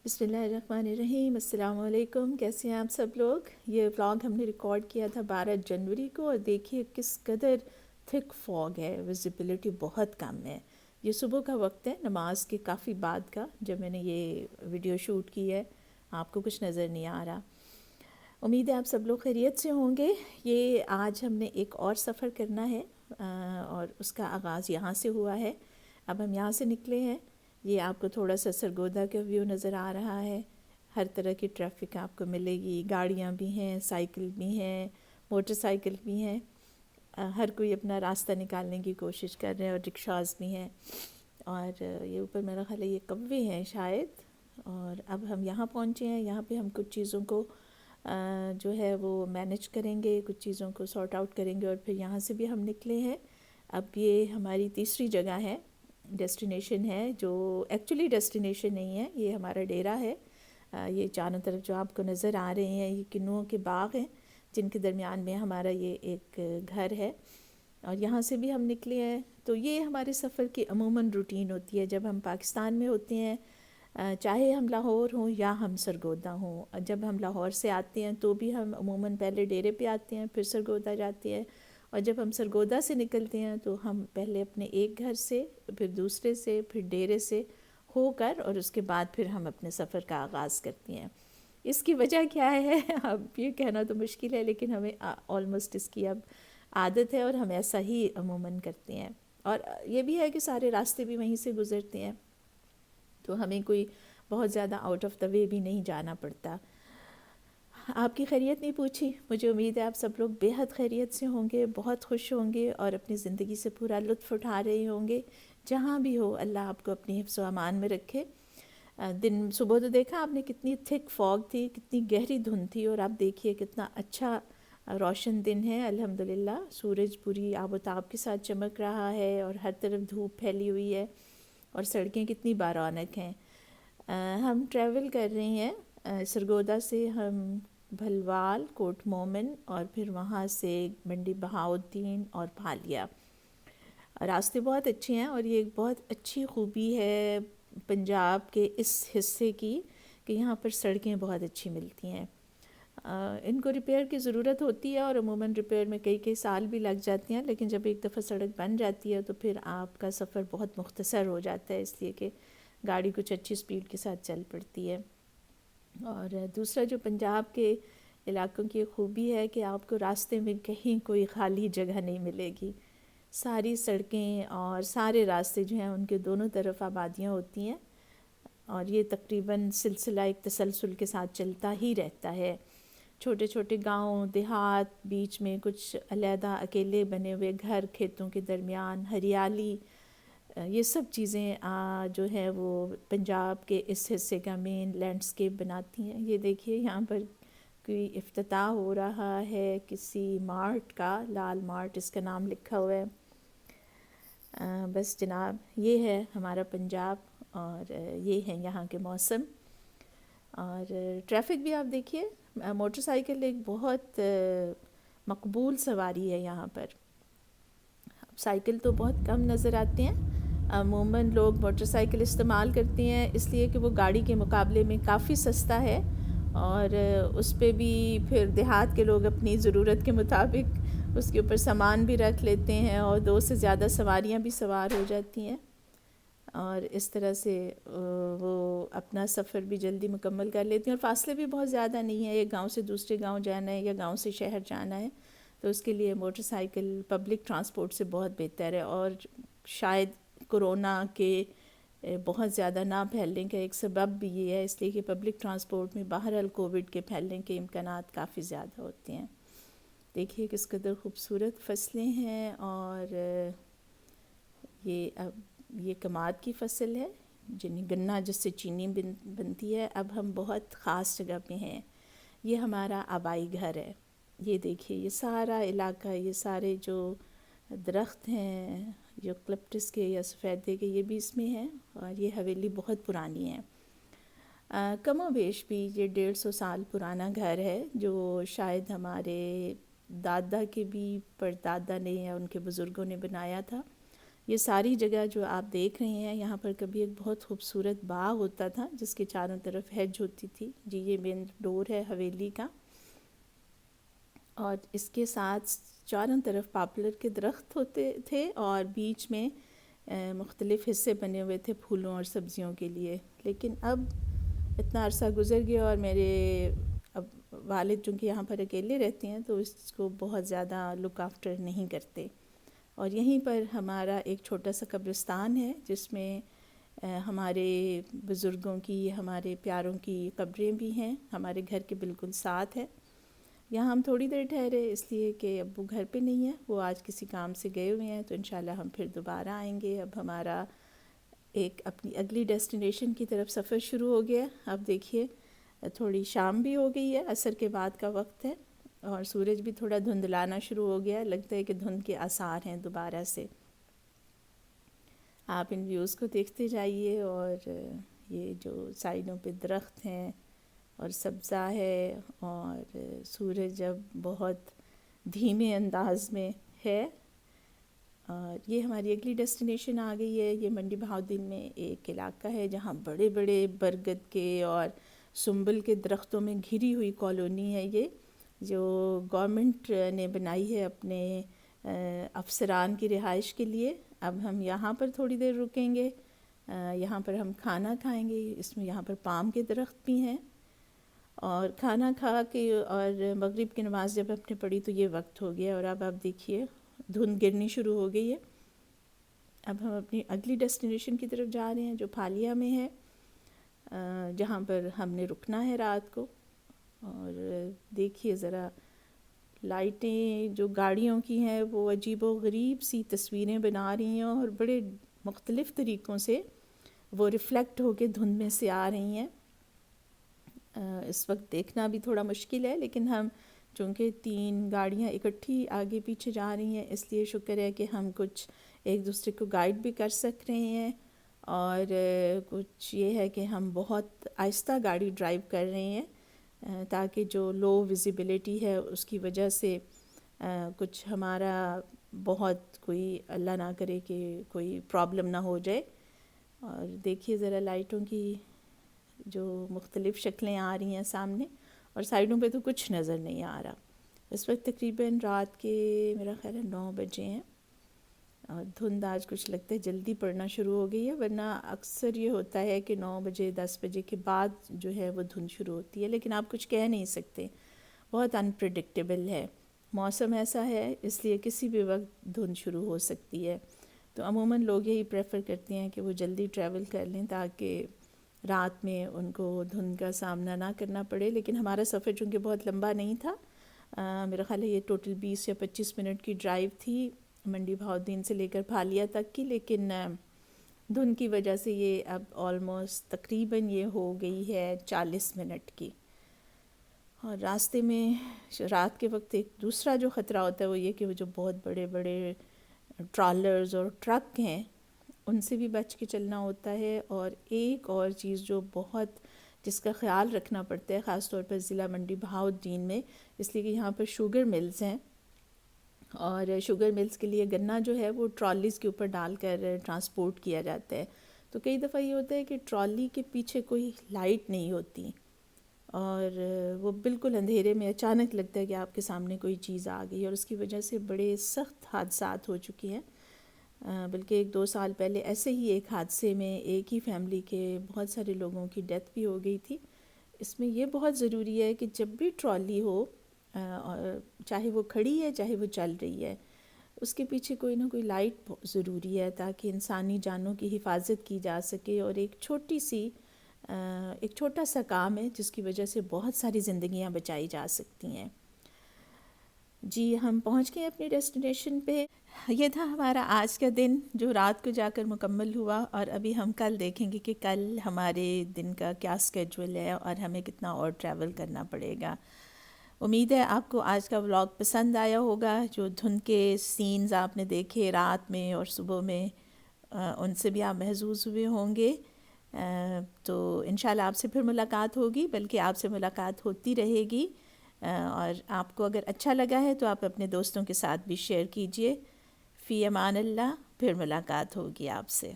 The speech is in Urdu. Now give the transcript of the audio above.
بسم اللہ الرحمن الرحیم۔ السلام علیکم، کیسے ہیں آپ سب لوگ؟ یہ ولاگ ہم نے ریکارڈ کیا تھا 12 جنوری کو، اور دیکھیے کس قدر تھک فوگ ہے، ویزیبلٹی بہت کم ہے۔ یہ صبح کا وقت ہے، نماز کے کافی بعد کا، جب میں نے یہ ویڈیو شوٹ کی ہے۔ آپ کو کچھ نظر نہیں آ رہا۔ امید ہے آپ سب لوگ خیریت سے ہوں گے۔ یہ آج ہم نے ایک اور سفر کرنا ہے، اور اس کا آغاز یہاں سے ہوا ہے۔ اب ہم یہاں سے نکلے ہیں۔ یہ آپ کو تھوڑا سا سرگودا کا ویو نظر آ رہا ہے۔ ہر طرح کی ٹریفک آپ کو ملے گی، گاڑیاں بھی ہیں، سائیکل بھی ہیں، موٹر سائیکل بھی ہیں۔ ہر کوئی اپنا راستہ نکالنے کی کوشش کر رہے ہیں، اور رکشاز بھی ہیں۔ اور یہ اوپر میرا خیال ہے یہ کوے ہیں شاید۔ اور اب ہم یہاں پہنچے ہیں۔ یہاں پہ ہم کچھ چیزوں کو جو ہے وہ مینیج کریں گے، کچھ چیزوں کو سارٹ آؤٹ کریں گے، اور پھر یہاں سے بھی ہم نکلے ہیں۔ اب یہ ہماری تیسری جگہ ہے، ڈیسٹینیشن ہے، جو ایکچولی ڈیسٹینیشن نہیں ہے، یہ ہمارا ڈیرا ہے۔ یہ چاروں طرف جو آپ کو نظر آ رہے ہیں یہ کنوؤں کے باغ ہیں، جن کے درمیان میں ہمارا یہ ایک گھر ہے، اور یہاں سے بھی ہم نکلے ہیں۔ تو یہ ہمارے سفر کی عموماً روٹین ہوتی ہے جب ہم پاکستان میں ہوتے ہیں، چاہے ہم لاہور ہوں یا ہم سرگودا ہوں۔ جب ہم لاہور سے آتے ہیں تو بھی ہم عموماً پہلے ڈیرے پہ آتے ہیں، پھر سرگودا جاتے ہیں، اور جب ہم سرگودا سے نکلتے ہیں تو ہم پہلے اپنے ایک گھر سے، پھر دوسرے سے، پھر ڈیرے سے ہو کر، اور اس کے بعد پھر ہم اپنے سفر کا آغاز کرتے ہیں۔ اس کی وجہ کیا ہے اب یہ کہنا تو مشکل ہے، لیکن ہمیں آلموسٹ اس کی اب عادت ہے، اور ہم ایسا ہی عموماً کرتے ہیں۔ اور یہ بھی ہے کہ سارے راستے بھی وہیں سے گزرتے ہیں، تو ہمیں کوئی بہت زیادہ آؤٹ آف دا وے بھی نہیں جانا پڑتا۔ آپ کی خیریت نہیں پوچھی، مجھے امید ہے آپ سب لوگ بے حد خیریت سے ہوں گے، بہت خوش ہوں گے، اور اپنی زندگی سے پورا لطف اٹھا رہے ہوں گے۔ جہاں بھی ہو اللہ آپ کو اپنی حفظ و امان میں رکھے۔ دن صبح تو دیکھا آپ نے کتنی تھک فوگ تھی، کتنی گہری دھند تھی، اور آپ دیکھیے کتنا اچھا روشن دن ہے الحمدللہ۔ سورج پوری آب و تاب کے ساتھ چمک رہا ہے، اور ہر طرف دھوپ پھیلی ہوئی ہے، اور سڑکیں کتنی بارونق ہیں۔ ہم ٹریول کر رہے ہیں سرگودا سے ہم بھلوال، کوٹ مومن، اور پھر وہاں سے منڈی بہاؤالدین اور بھالیا۔ راستے بہت اچھے ہیں، اور یہ ایک بہت اچھی خوبی ہے پنجاب کے اس حصے کی کہ یہاں پر سڑکیں بہت اچھی ملتی ہیں۔ ان کو ریپیئر کی ضرورت ہوتی ہے، اور عموماً ریپیئر میں کئی سال بھی لگ جاتے ہیں، لیکن جب ایک دفعہ سڑک بن جاتی ہے تو پھر آپ کا سفر بہت مختصر ہو جاتا ہے، اس لیے کہ گاڑی کچھ اچھی سپیڈ کے ساتھ چل پڑتی ہے۔ اور دوسرا جو پنجاب کے علاقوں کی خوبی ہے کہ آپ کو راستے میں کہیں کوئی خالی جگہ نہیں ملے گی۔ ساری سڑکیں اور سارے راستے جو ہیں ان کے دونوں طرف آبادیاں ہوتی ہیں، اور یہ تقریباً سلسلہ ایک تسلسل کے ساتھ چلتا ہی رہتا ہے۔ چھوٹے چھوٹے گاؤں، دیہات، بیچ میں کچھ علیحدہ اکیلے بنے ہوئے گھر، کھیتوں کے درمیان ہریالی، یہ سب چیزیں جو ہے وہ پنجاب کے اس حصے کا مین لینڈسکیپ بناتی ہیں۔ یہ دیکھیے یہاں پر کوئی افتتاح ہو رہا ہے کسی مارٹ کا، لال مارٹ اس کا نام لکھا ہوا ہے۔ بس جناب، یہ ہے ہمارا پنجاب، اور یہ ہیں یہاں کے موسم۔ اور ٹریفک بھی آپ دیکھیے، موٹر سائیکل ایک بہت مقبول سواری ہے یہاں پر۔ سائیکل تو بہت کم نظر آتے ہیں، عموماً لوگ موٹر سائیکل استعمال کرتے ہیں اس لیے کہ وہ گاڑی کے مقابلے میں کافی سستا ہے، اور اس پہ بھی پھر دیہات کے لوگ اپنی ضرورت کے مطابق اس کے اوپر سامان بھی رکھ لیتے ہیں، اور 2 سے زیادہ سواریاں بھی سوار ہو جاتی ہیں، اور اس طرح سے وہ اپنا سفر بھی جلدی مکمل کر لیتے ہیں، اور فاصلے بھی بہت زیادہ نہیں ہے۔ ایک گاؤں سے دوسرے گاؤں جانا ہے یا گاؤں سے شہر جانا ہے تو اس کے لیے موٹر سائیکل پبلک ٹرانسپورٹ سے بہت بہتر ہے۔ اور شاید کرونا کے بہت زیادہ نہ پھیلنے کا ایک سبب بھی یہ ہے، اس لیے کہ پبلک ٹرانسپورٹ میں بہرحال کووڈ کے پھیلنے کے امکانات کافی زیادہ ہوتے ہیں۔ دیکھیے کس قدر خوبصورت فصلیں ہیں، اور یہ کماد کی فصل ہے، گنا جس سے چینی بنتی ہے۔ اب ہم بہت خاص جگہ پہ ہیں، یہ ہمارا آبائی گھر ہے۔ یہ دیکھیے یہ سارا علاقہ، یہ سارے جو درخت ہیں یوکلپٹس کے یا سفیدے کے، یہ بھی اس میں ہیں، اور یہ حویلی بہت پرانی ہے۔ کم و بیش بھی یہ 150 سال پرانا گھر ہے، جو شاید ہمارے دادا کے بھی پردادا نے یا ان کے بزرگوں نے بنایا تھا۔ یہ ساری جگہ جو آپ دیکھ رہے ہیں، یہاں پر کبھی ایک بہت خوبصورت باغ ہوتا تھا جس کے چاروں طرف ہیج ہوتی تھی. جی یہ مین ڈور ہے حویلی کا، اور اس کے ساتھ چاروں طرف پاپلر کے درخت ہوتے تھے اور بیچ میں مختلف حصے بنے ہوئے تھے پھولوں اور سبزیوں کے لیے. لیکن اب اتنا عرصہ گزر گیا اور میرے اب والد چونکہ یہاں پر اکیلے رہتے ہیں تو اس کو بہت زیادہ لک آفٹر نہیں کرتے. اور یہیں پر ہمارا ایک چھوٹا سا قبرستان ہے جس میں ہمارے بزرگوں کی، ہمارے پیاروں کی قبریں بھی ہیں، ہمارے گھر کے بالکل ساتھ ہے. یہاں ہم تھوڑی دیر ٹھہرے اس لیے کہ ابو گھر پہ نہیں ہیں، وہ آج کسی کام سے گئے ہوئے ہیں، تو انشاءاللہ ہم پھر دوبارہ آئیں گے. اب ہمارا ایک اپنی اگلی ڈیسٹینیشن کی طرف سفر شروع ہو گیا. اب دیکھیے تھوڑی شام بھی ہو گئی ہے، عصر کے بعد کا وقت ہے اور سورج بھی تھوڑا دھندلانا شروع ہو گیا ہے. لگتا ہے کہ دھند کے آثار ہیں دوبارہ سے. آپ ان ویوز کو دیکھتے جائیے، اور یہ جو سائڈوں پہ درخت ہیں اور سبزہ ہے، اور سورج اب بہت دھیمے انداز میں ہے. اور یہ ہماری اگلی ڈیسٹینیشن آ گئی ہے. یہ منڈی بہاؤالدین میں ایک علاقہ ہے جہاں بڑے بڑے برگد کے اور سنبل کے درختوں میں گھری ہوئی کالونی ہے، یہ جو گورنمنٹ نے بنائی ہے اپنے افسران کی رہائش کے لیے. اب ہم یہاں پر تھوڑی دیر رکیں گے، یہاں پر ہم کھانا کھائیں گے. اس میں یہاں پر پام کے درخت بھی ہیں. اور کھانا کھا کے اور مغرب کی نماز جب ہم نے پڑھی تو یہ وقت ہو گیا، اور اب آپ دیکھیے دھند گرنی شروع ہو گئی ہے. اب ہم اپنی اگلی ڈیسٹینیشن کی طرف جا رہے ہیں جو پھالیا میں ہے، جہاں پر ہم نے رکنا ہے رات کو. اور دیکھیے ذرا لائٹیں جو گاڑیوں کی ہیں وہ عجیب و غریب سی تصویریں بنا رہی ہیں، اور بڑے مختلف طریقوں سے وہ ریفلیکٹ ہو کے دھند میں سے آ رہی ہیں. اس وقت دیکھنا بھی تھوڑا مشکل ہے، لیکن ہم چونکہ 3 گاڑیاں اکٹھی آگے پیچھے جا رہی ہیں اس لیے شکر ہے کہ ہم کچھ ایک دوسرے کو گائیڈ بھی کر سک رہے ہیں. اور کچھ یہ ہے کہ ہم بہت آہستہ گاڑی ڈرائیو کر رہے ہیں تاکہ جو لو ویزیبلٹی ہے اس کی وجہ سے کچھ ہمارا بہت کوئی اللہ نہ کرے کہ کوئی پرابلم نہ ہو جائے. اور دیکھیے ذرا لائٹوں کی جو مختلف شکلیں آ رہی ہیں سامنے، اور سائڈوں پہ تو کچھ نظر نہیں آ رہا. اس وقت تقریباً رات کے میرا خیال ہے 9 بجے ہیں، اور دھند آج کچھ لگتا ہے جلدی پڑنا شروع ہو گئی ہے، ورنہ اکثر یہ ہوتا ہے کہ 9 بجے 10 بجے کے بعد جو ہے وہ دھند شروع ہوتی ہے. لیکن آپ کچھ کہہ نہیں سکتے، بہت انپریڈکٹیبل ہے موسم، ایسا ہے اس لیے کسی بھی وقت دھند شروع ہو سکتی ہے. تو عموماً لوگ یہی پریفر کرتے ہیں کہ وہ جلدی ٹریول کر لیں تاکہ رات میں ان کو دھند کا سامنا نہ کرنا پڑے. لیکن ہمارا سفر چونکہ بہت لمبا نہیں تھا، میرا خیال ہے یہ ٹوٹل 20 یا 25 منٹ کی ڈرائیو تھی منڈی بہاؤالدین سے لے کر پھالیا تک کی. لیکن دھند کی وجہ سے یہ اب آلموسٹ تقریباً یہ ہو گئی ہے 40 منٹ کی. اور راستے میں رات کے وقت ایک دوسرا جو خطرہ ہوتا ہے وہ یہ کہ وہ جو بہت بڑے بڑے ٹرالرز اور ٹرک ہیں ان سے بھی بچ کے چلنا ہوتا ہے. اور ایک اور چیز جو بہت جس کا خیال رکھنا پڑتا ہے خاص طور پر ضلع منڈی بہاؤالدین میں، اس لیے کہ یہاں پر شوگر ملز ہیں، اور شوگر ملز کے لیے گنا جو ہے وہ ٹرالیز کے اوپر ڈال کر ٹرانسپورٹ کیا جاتا ہے. تو کئی دفعہ یہ ہوتا ہے کہ ٹرالی کے پیچھے کوئی لائٹ نہیں ہوتی، اور وہ بالکل اندھیرے میں اچانک لگتا ہے کہ آپ کے سامنے کوئی چیز آ گئی، اور اس کی وجہ سے بڑے سخت حادثات ہو چکی ہیں. بلکہ 1-2 سال پہلے ایسے ہی ایک حادثے میں ایک ہی فیملی کے بہت سارے لوگوں کی ڈیتھ بھی ہو گئی تھی. اس میں یہ بہت ضروری ہے کہ جب بھی ٹرالی ہو، چاہے وہ کھڑی ہے چاہے وہ چل رہی ہے، اس کے پیچھے کوئی نہ کوئی لائٹ ضروری ہے تاکہ انسانی جانوں کی حفاظت کی جا سکے. اور ایک چھوٹا سا کام ہے جس کی وجہ سے بہت ساری زندگیاں بچائی جا سکتی ہیں. جی ہم پہنچ گئے اپنی ڈیسٹینیشن پہ. یہ تھا ہمارا آج کا دن جو رات کو جا کر مکمل ہوا، اور ابھی ہم کل دیکھیں گے کہ کل ہمارے دن کا کیا سکیجول ہے اور ہمیں کتنا اور ٹریول کرنا پڑے گا. امید ہے آپ کو آج کا ولاگ پسند آیا ہوگا. جو دھند کے سینز آپ نے دیکھے رات میں اور صبح میں، ان سے بھی آپ محظوظ ہوئے ہوں گے. تو انشاءاللہ آپ سے پھر ملاقات ہوگی، بلکہ آپ سے ملاقات ہوتی رہے گی. اور آپ کو اگر اچھا لگا ہے تو آپ اپنے دوستوں کے ساتھ بھی شیئر کیجئے. فی امان اللہ. پھر ملاقات ہوگی آپ سے.